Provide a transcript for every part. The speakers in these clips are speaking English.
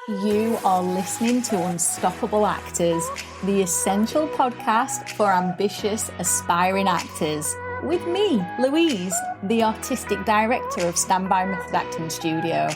You are listening to Unstoppable Actors, the essential podcast for ambitious, aspiring actors. With me, Louise, the artistic director of Standby Method Acting Studio.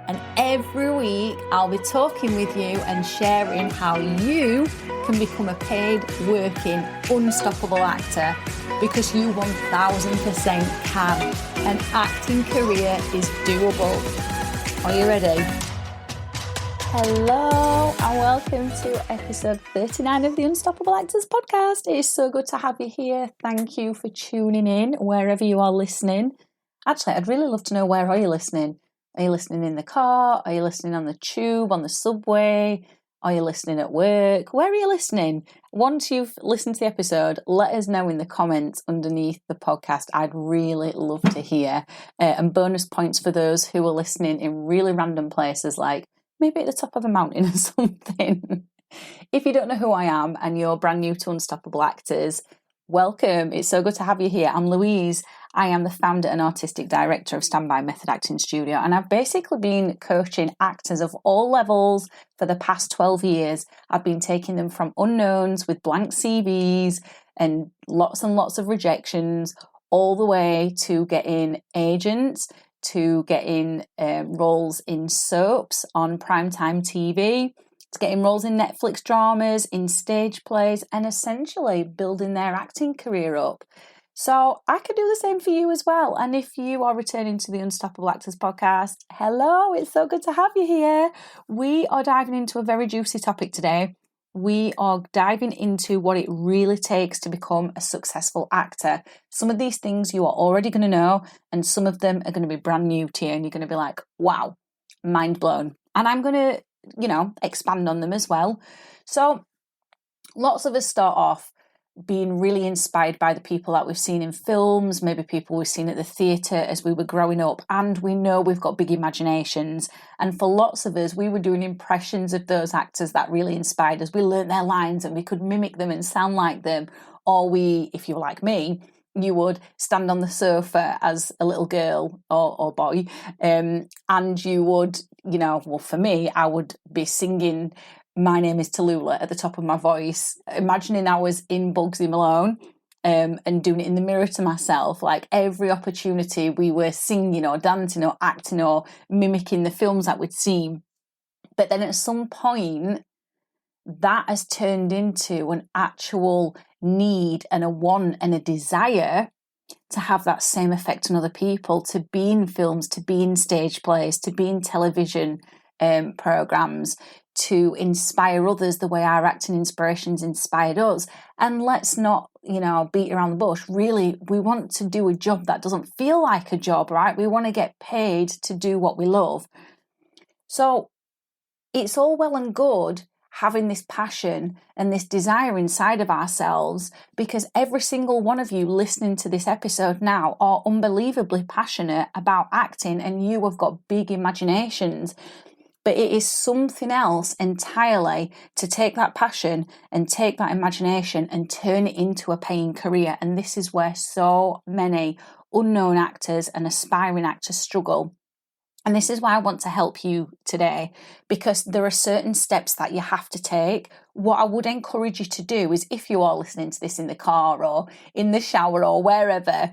And every week I'll be talking with you and sharing how you can become a paid, working, unstoppable actor, because you 1000% can. An acting career is doable. Are you ready? Hello and welcome to episode 39 of the Unstoppable Actors podcast. It is so good to have you here. Thank you for tuning in wherever you are listening. Actually, I'd really love to know, where are you listening? Are you listening in the car? Are you listening on the tube, on the subway? Are you listening at work? Where are you listening? Once you've listened to the episode, let us know in the comments underneath the podcast. I'd really love to hear. And bonus points for those who are listening in really random places, like maybe at the top of a mountain or something. If you don't know who I am and you're brand new to Unstoppable Actors, welcome. It's so good to have you here. I'm Louise. I am the founder and artistic director of Standby Method Acting Studio, and I've basically been coaching actors of all levels for the past 12 years. I've been taking them from unknowns with blank CVs and lots of rejections, all the way to getting agents, to getting roles in soaps on primetime TV, to getting roles in Netflix dramas, in stage plays, and essentially building their acting career up. So I could do the same for you as well. And if you are returning to the Unstoppable Actors podcast, hello, it's so good to have you here. We are diving into a very juicy topic today. We are diving into what it really takes to become a successful actor. Some of these things you are already going to know, and some of them are going to be brand new to you, and you're going to be like, wow, mind blown. And I'm going to, expand on them as well. So lots of us start off being really inspired by the people that we've seen in films, maybe people we've seen at the theatre as we were growing up, and we know we've got big imaginations. And for lots of us, we were doing impressions of those actors that really inspired us. We learnt their lines and we could mimic them and sound like them. Or we, if you were like me, you would stand on the sofa as a little girl or boy, and you would, for me, I would be singing "My Name is Tallulah" at the top of my voice, imagining I was in Bugsy Malone, and doing it in the mirror to myself. Like every opportunity we were singing or dancing or acting or mimicking the films that we'd seen. But then at some point, that has turned into an actual need and a want and a desire to have that same effect on other people, to be in films, to be in stage plays, to be in television programs, to inspire others the way our acting inspirations inspired us. And let's not, beat around the bush. Really, we want to do a job that doesn't feel like a job, right? We want to get paid to do what we love. So it's all well and good having this passion and this desire inside of ourselves, because every single one of you listening to this episode now are unbelievably passionate about acting, and you have got big imaginations. But it is something else entirely to take that passion and take that imagination and turn it into a paying career. And this is where so many unknown actors and aspiring actors struggle. And this is why I want to help you today, because there are certain steps that you have to take. What I would encourage you to do is, if you are listening to this in the car or in the shower or wherever,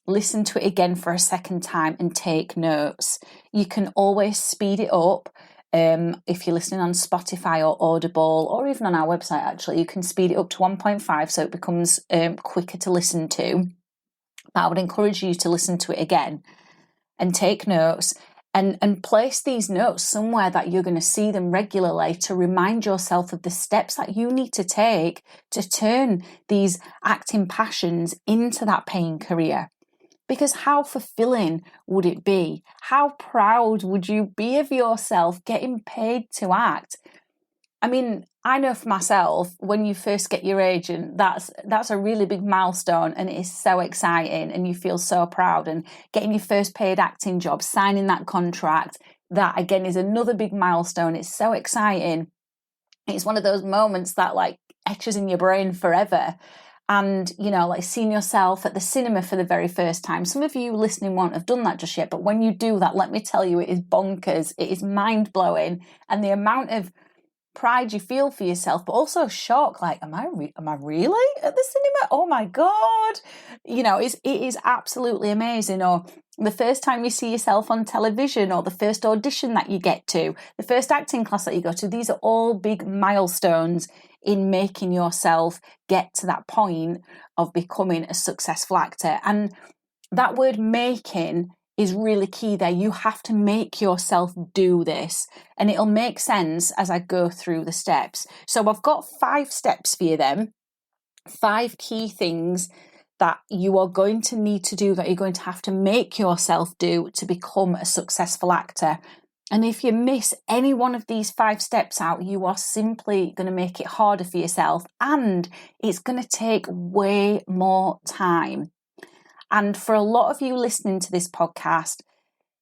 listen to it again for a second time and take notes. You can always speed it up. If you're listening on Spotify or Audible, or even on our website, actually, you can speed it up to 1.5 so it becomes quicker to listen to. But I would encourage you to listen to it again and take notes. And place these notes somewhere that you're going to see them regularly, to remind yourself of the steps that you need to take to turn these acting passions into that paying career. Because how fulfilling would it be? How proud would you be of yourself getting paid to act? I mean, I know for myself, when you first get your agent, that's a really big milestone, and it is so exciting, and you feel so proud. And getting your first paid acting job, signing that contract, that again is another big milestone. It's so exciting. It's one of those moments that like etches in your brain forever. and, like seeing yourself at the cinema for the very first time. Some of you listening won't have done that just yet, but when you do that, let me tell you, it is bonkers. It is mind-blowing. And the amount of pride you feel for yourself, but also shock, like, am I really at the cinema? Oh my God. It is absolutely amazing. Or the first time you see yourself on television, or the first audition that you get to, the first acting class that you go to. These are all big milestones in making yourself get to that point of becoming a successful actor. And that word making is really key there. You have to make yourself do this, and it'll make sense as I go through the steps. So I've got 5 steps for you then, 5 key things that you are going to need to do, that you're going to have to make yourself do to become a successful actor. And if you miss any one of these 5 steps out, you are simply going to make it harder for yourself, and it's going to take way more time. And for a lot of you listening to this podcast,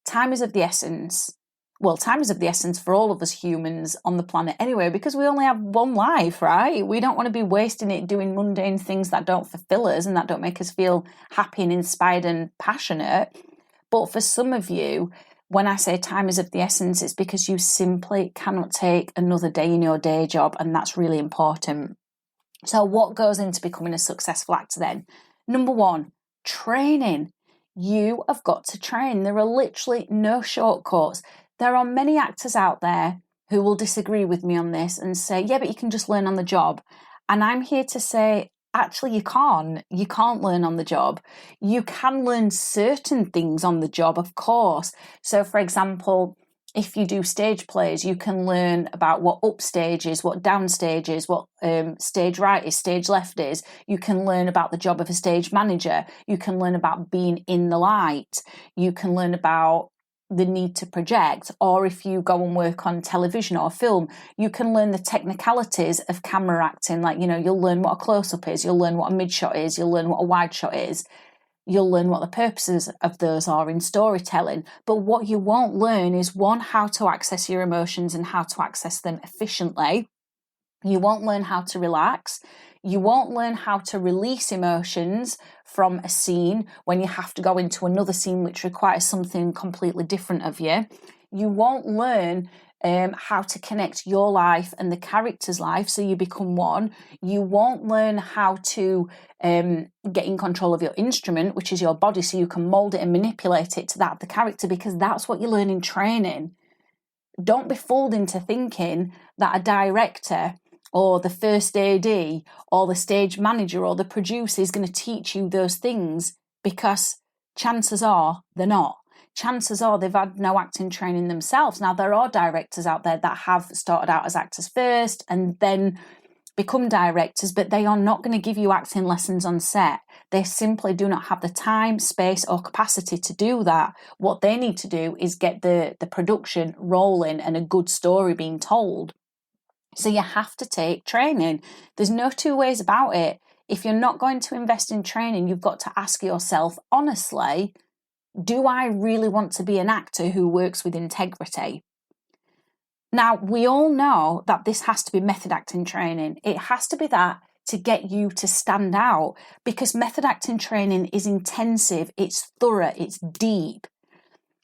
time is of the essence. Well, time is of the essence for all of us humans on the planet anyway, because we only have one life, right? We don't want to be wasting it doing mundane things that don't fulfill us and that don't make us feel happy and inspired and passionate. But for some of you, when I say time is of the essence, it's because you simply cannot take another day in your day job, and that's really important. So what goes into becoming a successful actor then? Number 1, training. You have got to train. There are literally no shortcuts. There are many actors out there who will disagree with me on this and say, yeah, but you can just learn on the job. And I'm here to say, actually, you can't. You can't learn on the job. You can learn certain things on the job, of course. So, for example, if you do stage plays, you can learn about what upstage is, what downstage is, what stage right is, stage left is. You can learn about the job of a stage manager. You can learn about being in the light. You can learn about the need to project. Or if you go and work on television or film, you can learn the technicalities of camera acting. Like, you'll learn what a close-up is. You'll learn what a mid-shot is. You'll learn what a wide shot is. You'll learn what the purposes of those are in storytelling. But what you won't learn is, 1, how to access your emotions and how to access them efficiently. You won't learn how to relax. You won't learn how to release emotions from a scene when you have to go into another scene which requires something completely different of you. You won't learn how to connect your life and the character's life so you become one. You won't learn how to get in control of your instrument, which is your body, so you can mold it and manipulate it to that of the character, because that's what you learn in training. Don't be fooled into thinking that a director or the first AD or the stage manager or the producer is going to teach you those things, because chances are they're not. Chances are they've had no acting training themselves. Now, there are directors out there that have started out as actors first and then become directors, but they are not going to give you acting lessons on set. They simply do not have the time, space, or capacity to do that. What they need to do is get the production rolling and a good story being told. So you have to take training. There's no 2 ways about it. If you're not going to invest in training, you've got to ask yourself, honestly, do I really want to be an actor who works with integrity? Now, we all know that this has to be method acting training. It has to be that to get you to stand out, because method acting training is intensive, it's thorough, it's deep,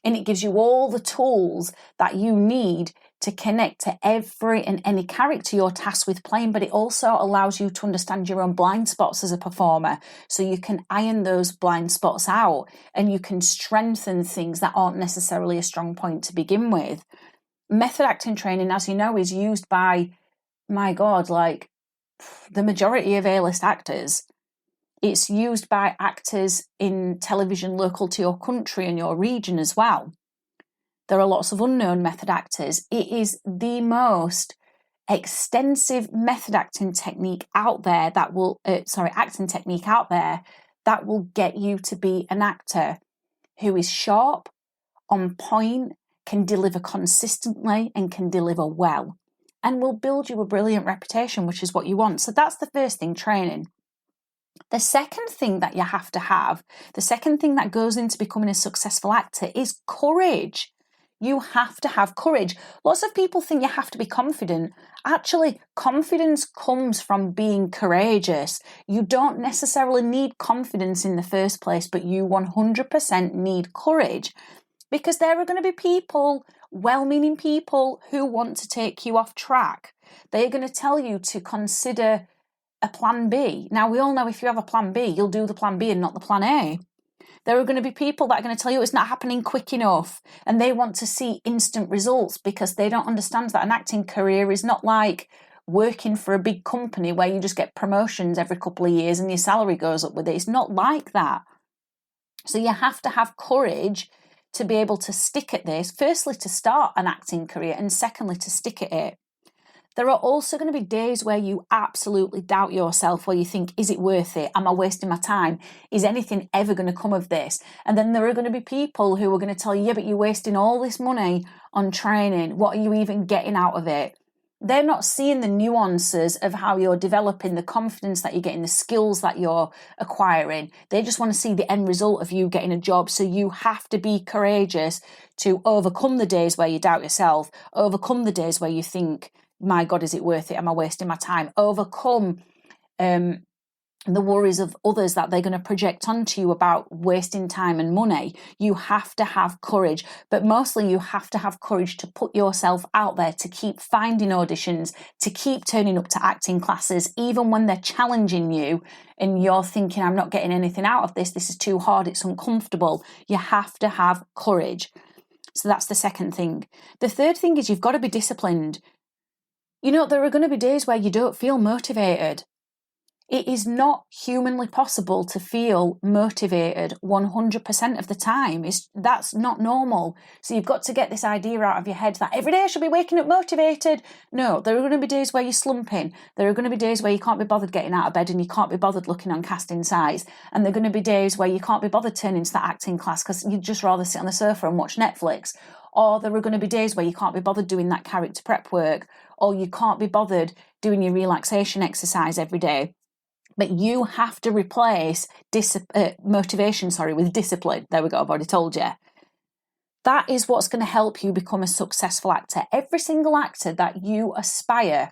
and it gives you all the tools that you need to connect to every and any character you're tasked with playing, but it also allows you to understand your own blind spots as a performer, so you can iron those blind spots out and you can strengthen things that aren't necessarily a strong point to begin with. Method acting training, as you know, is used by, my God, like the majority of A-list actors. It's used by actors in television local to your country and your region as well. There are lots of unknown method actors. It is the most extensive method acting technique out there that will, acting technique out there that will get you to be an actor who is sharp, on point, can deliver consistently and can deliver well, and will build you a brilliant reputation, which is what you want. So that's the first thing, training. The second thing that you have to have, the second thing that goes into becoming a successful actor, is courage. You have to have courage. Lots of people think you have to be confident. Actually, confidence comes from being courageous. You don't necessarily need confidence in the first place, but you 100% need courage, because there are going to be people, well-meaning people, who want to take you off track. They're going to tell you to consider a plan B. Now, we all know if you have a plan B, you'll do the plan B and not the plan A. There are going to be people that are going to tell you it's not happening quick enough, and they want to see instant results because they don't understand that an acting career is not like working for a big company where you just get promotions every couple of years and your salary goes up with it. It's not like that. So you have to have courage to be able to stick at this, firstly to start an acting career, and secondly to stick at it. There are also going to be days where you absolutely doubt yourself, where you think, is it worth it? Am I wasting my time? Is anything ever going to come of this? And then there are going to be people who are going to tell you, yeah, but you're wasting all this money on training. What are you even getting out of it? They're not seeing the nuances of how you're developing, the confidence that you're getting, the skills that you're acquiring. They just want to see the end result of you getting a job. So you have to be courageous to overcome the days where you doubt yourself, overcome the days where you think, my God, is it worth it? Am I wasting my time? Overcome the worries of others that they're going to project onto you about wasting time and money. You have to have courage, but mostly you have to have courage to put yourself out there, to keep finding auditions, to keep turning up to acting classes, even when they're challenging you and you're thinking, I'm not getting anything out of this. This is too hard. It's uncomfortable. You have to have courage. So that's the second thing. The third thing is you've got to be disciplined. You know, there are going to be days where you don't feel motivated. It is not humanly possible to feel motivated 100% of the time. That's not normal. So you've got to get this idea out of your head that every day I should be waking up motivated. No, there are going to be days where you're slumping. There are going to be days where you can't be bothered getting out of bed and you can't be bothered looking on casting sites. And there are going to be days where you can't be bothered turning to that acting class because you'd just rather sit on the sofa and watch Netflix. Or there are going to be days where you can't be bothered doing that character prep work, or you can't be bothered doing your relaxation exercise every day. But you have to replace motivation with discipline. There we go, I've already told you. That is what's going to help you become a successful actor. Every single actor that you aspire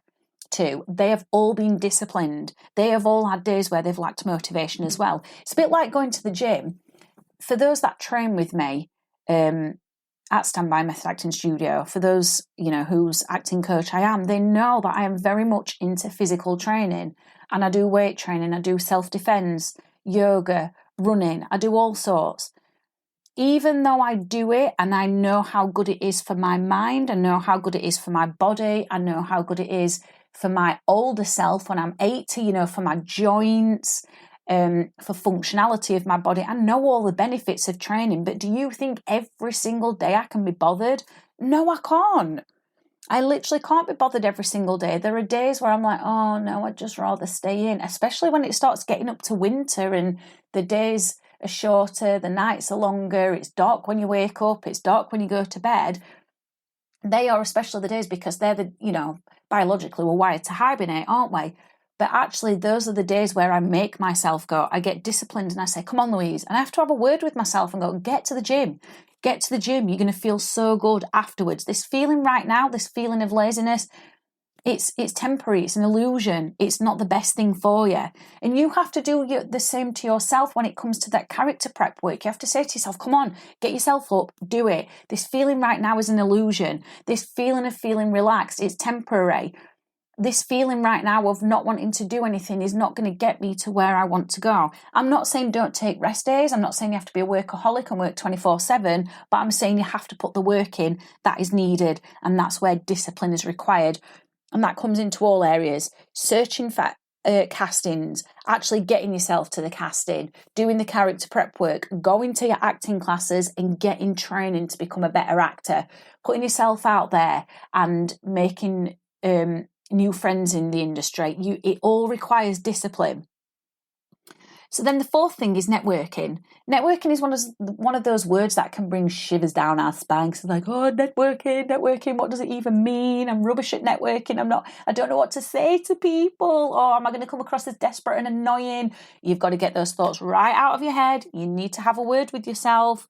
to, they have all been disciplined. They have all had days where they've lacked motivation as well. It's a bit like going to the gym. For those that train with me, at Standby Method Acting Studio, for those, whose acting coach I am, they know that I am very much into physical training, and I do weight training, I do self-defense, yoga, running, I do all sorts. Even though I do it and I know how good it is for my mind, I know how good it is for my body, I know how good it is for my older self when I'm 80, for my joints, for functionality of my body. I know all the benefits of training, but do you think every single day I can be bothered? No, I can't. I literally can't be bothered every single day. There are days where I'm like, oh no, I'd just rather stay in, especially when it starts getting up to winter and the days are shorter, the nights are longer, it's dark when you wake up, it's dark when you go to bed. They are especially the days because they're biologically we're wired to hibernate, aren't we? But actually, those are the days where I make myself go. I get disciplined and I say, come on, Louise. And I have to have a word with myself and go, get to the gym. Get to the gym. You're going to feel so good afterwards. This feeling right now, this feeling of laziness, it's temporary. It's an illusion. It's not the best thing for you. And you have to do the same to yourself when it comes to that character prep work. You have to say to yourself, come on, get yourself up, do it. This feeling right now is an illusion. This feeling of feeling relaxed, it's temporary. This feeling right now of not wanting to do anything is not going to get me to where I want to go. I'm not saying don't take rest days. I'm not saying you have to be a workaholic and work 24/7, but I'm saying you have to put the work in that is needed, and that's where discipline is required. And that comes into all areas. Searching for castings, actually getting yourself to the casting, doing the character prep work, going to your acting classes and getting training to become a better actor, putting yourself out there and making new friends in the industry. It all requires discipline. So then the fourth thing is networking. Networking is one of those words that can bring shivers down our spine. It's like, oh, networking, what does it even mean? I'm rubbish at networking. I don't know what to say to people. Or am I going to come across as desperate and annoying? You've got to get those thoughts right out of your head. You need to have a word with yourself.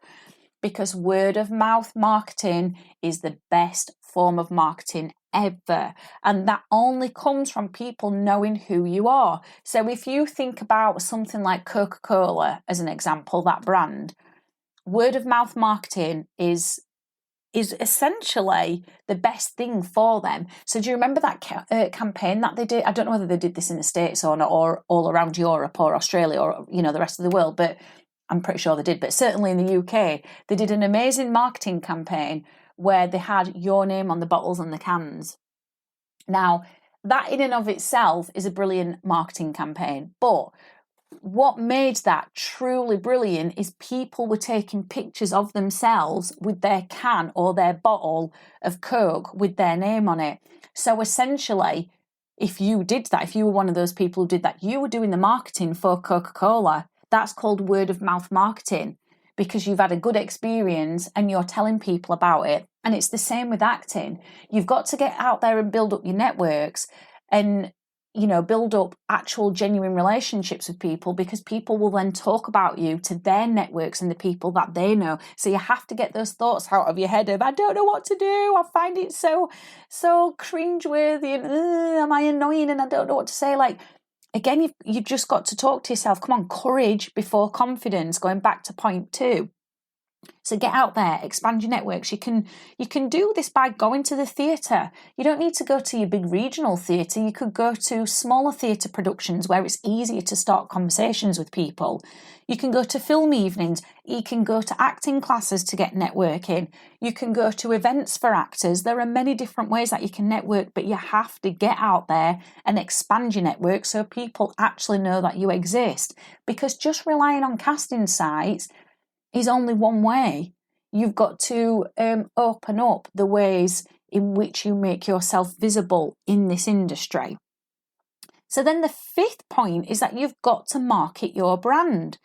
because word of mouth marketing is the best form of marketing ever. And that only comes from people knowing who you are. So if you think about something like Coca-Cola as an example, that brand, word of mouth marketing is essentially the best thing for them. So do you remember that campaign that they did? I don't know whether they did this in the States or not, or all around Europe or Australia or, the rest of the world, but I'm pretty sure they did. But certainly in the UK, they did an amazing marketing campaign where they had your name on the bottles and the cans. Now, that in and of itself is a brilliant marketing campaign, but what made that truly brilliant is people were taking pictures of themselves with their can or their bottle of Coke with their name on it. So essentially, if you did that, if you were one of those people who did that, you were doing the marketing for Coca-Cola. That's called word of mouth marketing, because you've had a good experience and you're telling people about it. And it's the same with acting. You've got to get out there and build up your networks and build up actual genuine relationships with people, because people will then talk about you to their networks and the people that they know. So you have to get those thoughts out of your head of, I don't know what to do. I find it so cringeworthy and am I annoying and I don't know what to say. Like, again, you've just got to talk to yourself. Come on, courage before confidence, going back to point 2. So get out there, expand your networks. You can do this by going to the theatre. You don't need to go to your big regional theatre. You could go to smaller theatre productions where it's easier to start conversations with people. You can go to film evenings. You can go to acting classes to get networking. You can go to events for actors. There are many different ways that you can network, but you have to get out there and expand your network so people actually know that you exist. Because just relying on casting sites is only one way. You've got to open up the ways in which you make yourself visible in this industry. So then the 5th point is that you've got to market your brand.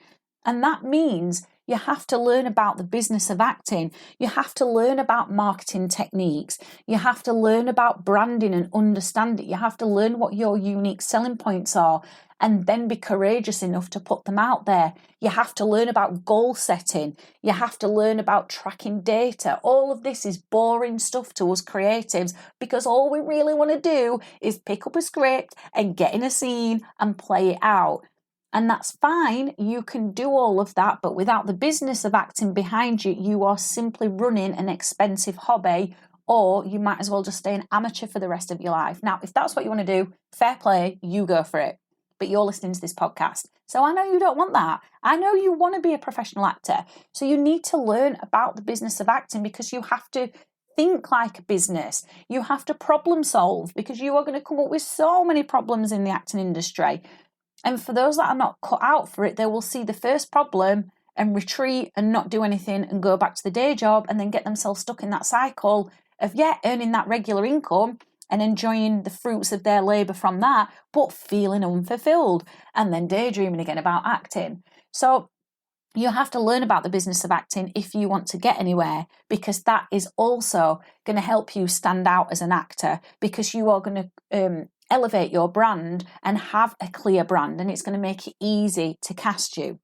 And that means you have to learn about the business of acting. You have to learn about marketing techniques. You have to learn about branding and understand it. You have to learn what your unique selling points are and then be courageous enough to put them out there. You have to learn about goal setting. You have to learn about tracking data. All of this is boring stuff to us creatives, because all we really want to do is pick up a script and get in a scene and play it out. And that's fine, you can do all of that, but without the business of acting behind you, you are simply running an expensive hobby, or you might as well just stay an amateur for the rest of your life. Now, if that's what you want to do, fair play, you go for it. But you're listening to this podcast, so I know you don't want that. I know you want to be a professional actor, so you need to learn about the business of acting, because you have to think like a business. You have to problem solve, because you are going to come up with so many problems in the acting industry. And for those that are not cut out for it, they will see the first problem and retreat and not do anything and go back to the day job and then get themselves stuck in that cycle of, earning that regular income and enjoying the fruits of their labour from that, but feeling unfulfilled and then daydreaming again about acting. So you have to learn about the business of acting if you want to get anywhere, because that is also going to help you stand out as an actor, because you are going to elevate your brand and have a clear brand, and it's going to make it easy to cast you.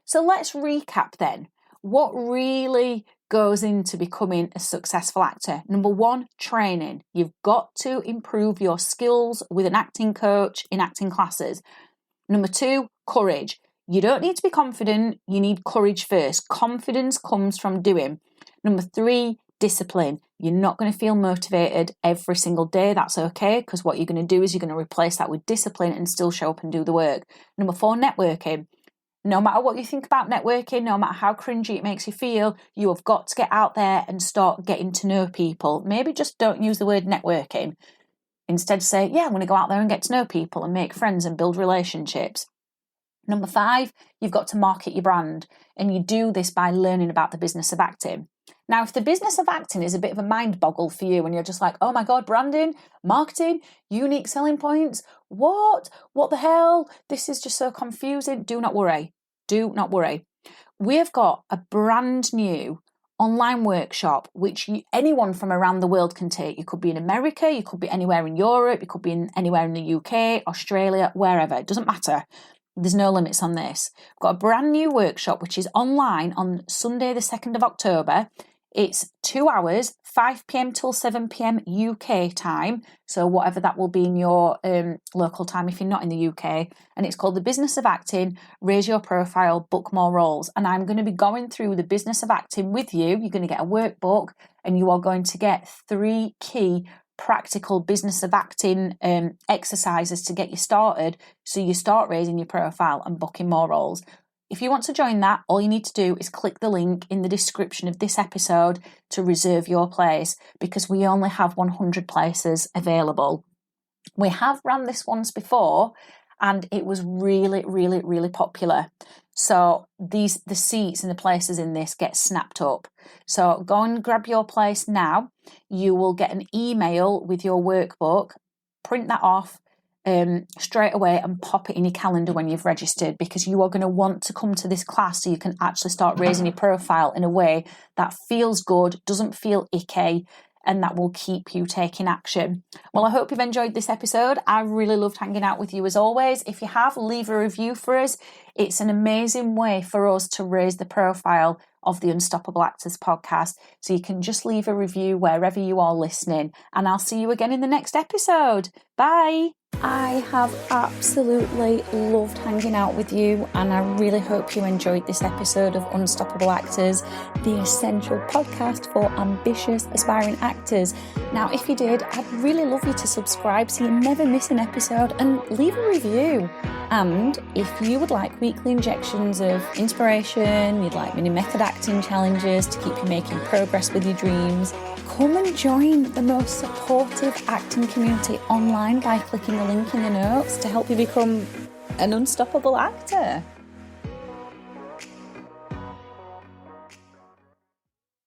So let's recap then. What really goes into becoming a successful actor? Number 1, training. You've got to improve your skills with an acting coach in acting classes. Number 2, courage. You don't need to be confident, you need courage first. Confidence comes from doing. Number 3, discipline. You're not going to feel motivated every single day. That's okay, because what you're going to do is you're going to replace that with discipline and still show up and do the work. Number 4, networking. No matter what you think about networking, no matter how cringy it makes you feel, you have got to get out there and start getting to know people. Maybe just don't use the word networking. Instead say, I'm going to go out there and get to know people and make friends and build relationships. Number 5, you've got to market your brand, and you do this by learning about the business of acting. Now, if the business of acting is a bit of a mind boggle for you and you're just like, oh my God, branding, marketing, unique selling points, what the hell? This is just so confusing. Do not worry. Do not worry. We have got a brand new online workshop which anyone from around the world can take. You could be in America, you could be anywhere in Europe, you could be anywhere in the UK, Australia, wherever. It doesn't matter. There's no limits on this. We've got a brand new workshop, which is online on Sunday, the 2nd of October. It's 2 hours, 5 p.m. till 7 p.m. UK time. So whatever that will be in your local time if you're not in the UK. And it's called The Business of Acting, Raise Your Profile, Book More Roles. And I'm going to be going through the business of acting with you. You're going to get a workbook and you are going to get 3 key practical business of acting exercises to get you started so you start raising your profile and booking more roles. If you want to join that, all you need to do is click the link in the description of this episode to reserve your place, because we only have 100 places available. We have run this once before and it was really, really, really popular. So the seats and the places in this get snapped up. So go and grab your place now. You will get an email with your workbook. Print that off straight away and pop it in your calendar when you've registered, because you are going to want to come to this class so you can actually start raising your profile in a way that feels good, doesn't feel icky, and that will keep you taking action. Well, I hope you've enjoyed this episode. I really loved hanging out with you as always. If you have, leave a review for us. It's an amazing way for us to raise the profile of the Unstoppable Actors podcast. So you can just leave a review wherever you are listening. And I'll see you again in the next episode. Bye. I have absolutely loved hanging out with you, and I really hope you enjoyed this episode of Unstoppable Actors, the essential podcast for ambitious, aspiring actors. Now, if you did, I'd really love you to subscribe so you never miss an episode, and leave a review. And if you would like weekly injections of inspiration, you'd like mini method acting challenges to keep you making progress with your dreams, come and join the most supportive acting community online by clicking the link in the notes to help you become an unstoppable actor.